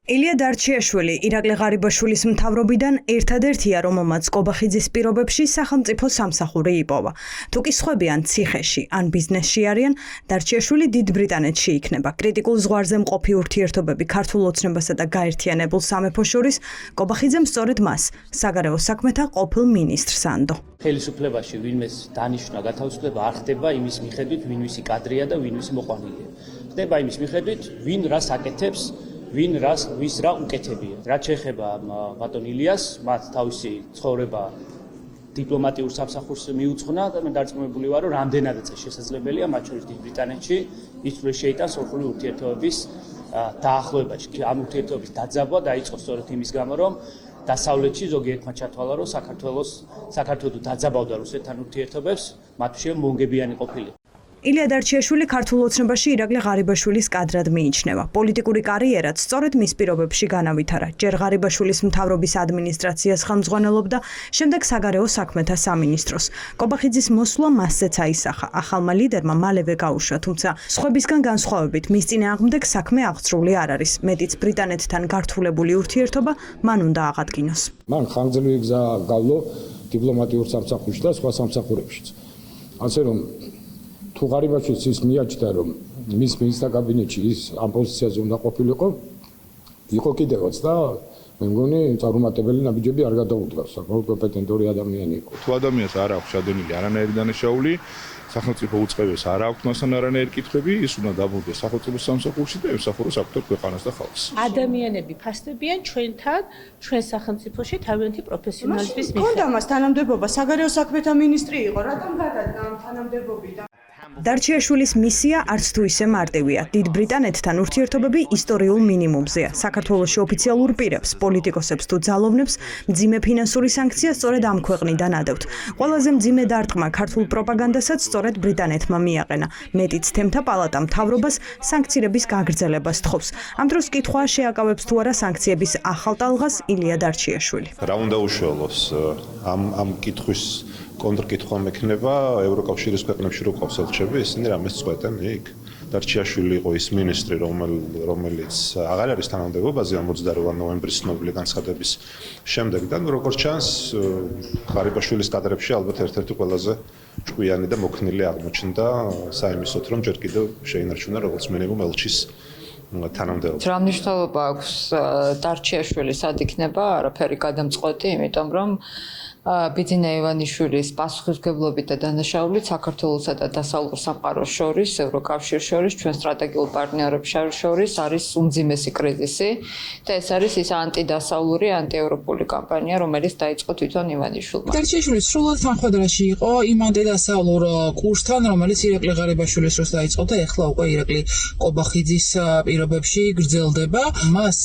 ილია დარჩიაშვილი ირაკლი ღარიბაშვილის მთავრობიდან ერთადერთია, რომელმაც კობახიძის პირობებში სახელმწიფო სამსახური იპოვა. თუ კი სხვები ან ციხეში, ან ბიზნესში არიან, დარჩიაშვილი დიდ ბრიტანეთში იქნება. კრიტიკულ ზღვარზე მყოფი ურთიერთობები ქართულ ოცნებასა და გაერთიანებულ სამეფოს შორის კობახიძემ სწორედ მას, საგარეო საქმეთა ყოფილ მინისტრს ანდო. ხელისუფლებაში ვინმეს დანიშნა გათავისუფლება არ ხდება იმის მიხედვით, ვინ ვისი კადრია და ვინ ვისი მოყვანილია. ხდება იმის მიხედვით, ვინ რას აკეთებს, ვინ ვის რა უკეთებია. რაც შეეხება ბატონ ილიას, მათ თავისი ცხოვრება დიპლომატიურ სამსახურს მიუძღვნა და მე დარწმუნებული ვარ, რომ რამდენადაც შესაძლებელია, მათ შორის დიდ ბრიტანეთში ის შეიტანს ორხული ურთიერთობების დაახლოებაში. ამ ურთიერთობების დაძაბვა დაიწყო სწორედ იმის გამო, რომ დასავლეთში ზოგიერთმა ჩათვალა, რომ საქართველო დაძაბავდა რუსეთთან ურთიერთობებს, მათ შორის მონგებიანი ყოფილიყო. ილია დარჩიაშვილი ქართულ ოცნებაში ირაკლი ღარიბაშვილის კადრად მიიჩნევა. პოლიტიკური კარიერაც სწორედ მის პირობებში განავითარა. ჯერ ღარიბაშვილის მთავრობის ადმინისტრაციას ხელმძღვანელობდა, შემდეგ საგარეო საქმეთა სამინისტროს. კობახიძის მოსვლა მასზეც აისახა. ახალმა ლიდერმა მალევე გაუშვა, თუმცა სხვებისგან განსხვავებით მის წინააღმდეგ საქმე აღძრული არ არის. მეტიც ბრიტანეთთან გართულებული ურთიერთობა მან უნდა აღადგინოს. მან ხანგრძლივი გზა გავლო დიპლომატიურ სამსახურში და სხვა სამსახურებშიც. ასე რომ თუ ღარიბაშვილს ის მიაჩნდა, რომ მის მინისტრთა კაბინეტში ის ამ პოზიციაზე უნდა ყოფილიყო, იყო კიდევაც და მე მგონი წარუმატებელი ნაბიჯები არ გადაუდგას, საკმაოდ კომპეტენტური ადამიანი იყო. თუ ადამიანს არ აქვს შადენილი არანაირი დანაშაული, სახელმწიფო უწყებებს არ აქვს მასთან არანაირი კითხვები, ის უნდა დაბრუნდეს სახელმწიფო სამსახურში და ემსახუროს აქტიურ ქვეყანას და ხალხს. ადამიანები ფასდებიან ჩვენთან, ჩვენ სახელმწიფოში თავიანთი პროფესიონალიზმის მიხედვით. კონდა მას თანამდებობა, საგარეო საქმეთა მინისტრი იყო, რატომ გადადგა ამ თანამდებობიდან? დარჩიაშვილის მისია არც თუ ისე მარტივია. დიდ ბრიტანეთთან ურთიერთობები ისტორიულ მინიმუმზეა. საქართველოში ოფიციალურ პირებს, პოლიტიკოსებს თუ ძალოვნებს მძიმე ფინანსური სანქცია სწორედ ამ ქვეყნიდან ადევთ. ყველაზე მძიმე დარტყმა ქართულ პროპაგანდასაც სწორედ ბრიტანეთმა მიაყენა. მეტიც თემთა პალატა მთავრობას სანქციების გაგრძელებას თხოვს. ამ დროს კითხვა შეაკავებს თუ არა სანქციების ახალ ტალღას ილია დარჩიაშვილი. რა უნდა უშუალოს ამ კითხვის კონტრკითხვა მექნება ევროკავშირის ქვეყნებში რო ყავს ელჩები, ისინი რამეს წყვეტენ იქ. დარჩიაშვილი იყო ის მინისტრი, რომელიც აღარ არის თანამდებობაზე ამ 28 ნოემბრის ცნობილი განცხადების შემდეგ და როგორც ჩანს, ღარიბაშვილის კადრებში ალბათ ერთ-ერთი ყველაზე ჭკვიანი და მოქნილი აღმოჩნდა საიმისოთ, რომ ჯერ კიდევ შეინარჩუნა როგორც მინიმუმ ელჩის თანამდებობა. რა მნიშვნელობა აქვს დარჩიაშვილის სად იქნება? არაფერი გადამწყვეტი, იმიტომ რომ ბიძინა ივანიშვილის პასუხისმგებლობით და დანაშაულით საქართველოსა და დასავლურ სამყაროს შორის, ევროკავშირს შორის, ჩვენ სტრატეგიულ პარტნიორებს შორის არის უმძიმესი კრიზისი და ეს არის ის ანტიდასავლური, ანტიევროპული კამპანია, რომელიც დაიწყო თვითონ ივანიშვილმა. დარჩიაშვილი სრულად თანხმდარაში იყო იმ ანტიდასავლურ კურსთან, რომელიც ირაკლი ღარიბაშვილის დროს დაიწყო და ეხლა უკვე ირაკლი კობახიძის პირობებში გრძელდება. მას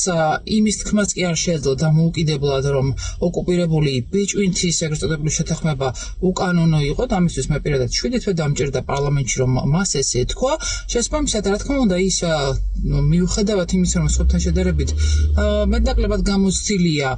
იმის თქმაც კი არ შეეძლო დამოუკიდებლად, რომ ოკუპირებული ბიჭვინთის ეგრეთ წოდებული შეთანხმება უკანონო იყო და ამისთვის მე პირადად 7 თვე დამჭირდა პარლამენტში, რომ მას ესე ეთქვა. შესაბამისად, რა თქმა უნდა, ის მიუხედავად იმისა, რომ სხვებთან შედარებით მეტნაკლებად გამოცდილია,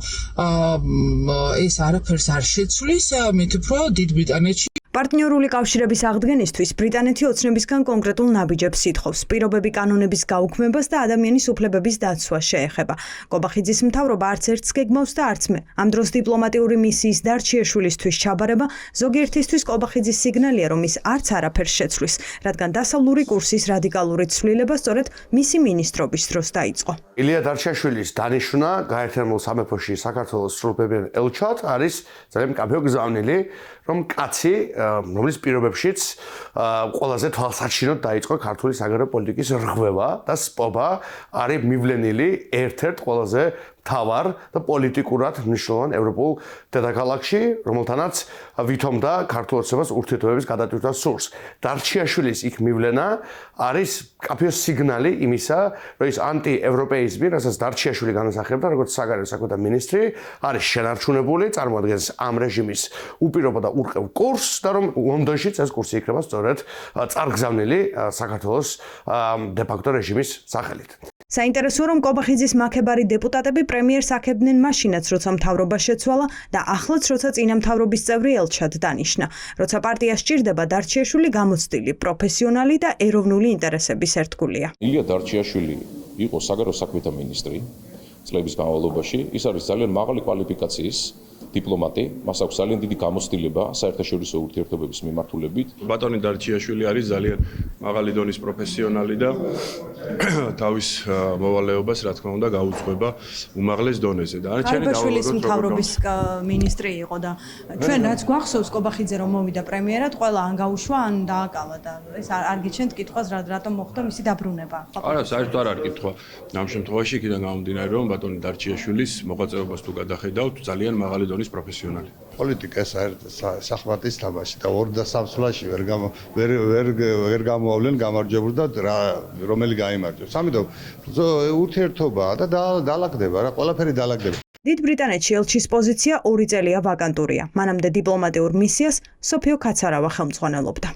ეს არაფერს არ შეცვლის, მით უფრო დიდ ბრიტანეთში პარტნიორული კავშირების აღდგენისთვის ბრიტანეთი ოცნებისგან კონკრეტულ ნაბიჯებს ითხოვს. პირობები კანონების გაუქმებას და ადამიანის უფლებების დაცვას შეეხება. კობახიძის მთავრობა არც ერთს გეგმავს და არც მე. ამ დროს დიპლომატიური მისიის დარჩიაშვილისთვის ჩაბარება ზოგიერთისთვის კობახიძის სიგნალია, რომ ის არც არაფერს შეცვლის, რადგან დასავლური კურსის რადიკალური ცვლილება სწორედ მისი მინისტრობის დროს დაიწყო. ილია დარჩიაშვილის დანიშვნა გაერთიანებულ სამეფოში საქართველოს სრულუფლებიან ელჩად არის ძალიან კაფეო გზავნილი, რომ კაცი რომლის პირობებშიც ყველაზე თვალსაჩინოდ დაიწყო ქართული საგარეო პოლიტიკის რღვევა და სპობა არის მივლენილი ერთ-ერთ ყველაზე მთავარ და პოლიტიკურად მნიშვნელოვან ევროპულ დედაქალაქში, რომელთანაც ვითომდა ქართულ ოცნებას ურთიერთობების გადატვირთვა სურს. დარჩიაშვილის იქ მივლენა არის კაფეო სიგნალი იმისა, რომ ის ანტიევროპეიზმი, რასაც დარჩიაშვილი განასახიერებდა, როგორც საგარეო საქმეთა მინისტრი, არის შენარჩუნებული, წარმოადგენს ამ რეჟიმის უპირობო და ურყევ კურსს და რომ ლონდონშიც ეს კურსი იქნება სწორედ წარგზავნილი საქართველოს დე-ფაქტო რეჟიმის სახელით. საინტერესოა, რომ კობახიძის მაქებარი დეპუტატები პრემიერს აქებდნენ მაშინაც, როცა მთავრობა შეცვალა და ახლაც, როცა წინა მთავრობის წევრი ელჩად დანიშნა. როცა პარტია სჭირდება, დარჩიაშვილი გამოცდილი, პროფესიონალი და ეროვნული ინტერესების ერთგულია. ილია დარჩიაშვილი იყო საგარეო საქმეთა მინისტრი. წლების განმავლობაში. ის არის ძალიან მაღალი კვალიფიკაციის დიპლომატი, მას აქვს ძალიან დიდი გამოცდილება საერთაშორისო ურთიერთობების მიმართულებით. ბატონი დარჩიაშვილი არის ძალიან მაღალი დონის პროფესიონალი და თავის მოვალეობას, რა თქმა უნდა, გაუძღვება უმაღლეს დონეზე. და გარიბაშვილის მთავრობის მინისტრი იყო და ჩვენ რაც გვახსოვს კობახიძე რომ მოვიდა პრემიერად, ყველა ან გაუშვა, ან დააკავა და ეს არ გიჩვენთ კითხვას რატომ მოხდა მისი დაბრუნება. არა, საერთოდ არ არის კითხვა. ამ შემთხვევაში იქიდან გამომდინარე, რომ ბატონი დარჩიაშვილის მოღვაწეობას თუ გადახედავთ, ძალიან მაღალი დონის პროფესიონალი. პოლიტიკა სახმატის თამაში და 2 და 3 წლში ვერ გამოავლენ გამარჯვებულს და რომელი გაიმარჯვებს. ამიტომ ურთიერთობაა და დაალაგდება რა, ყველაფერი დაალაგდება. დიდ ბრიტანეთში ელჩის პოზიცია 2 წელია ვაკანტურია. მანამდე დიპლომატიურ მისიას სოფიო ქაცარავა ხელმძღვანელობდა.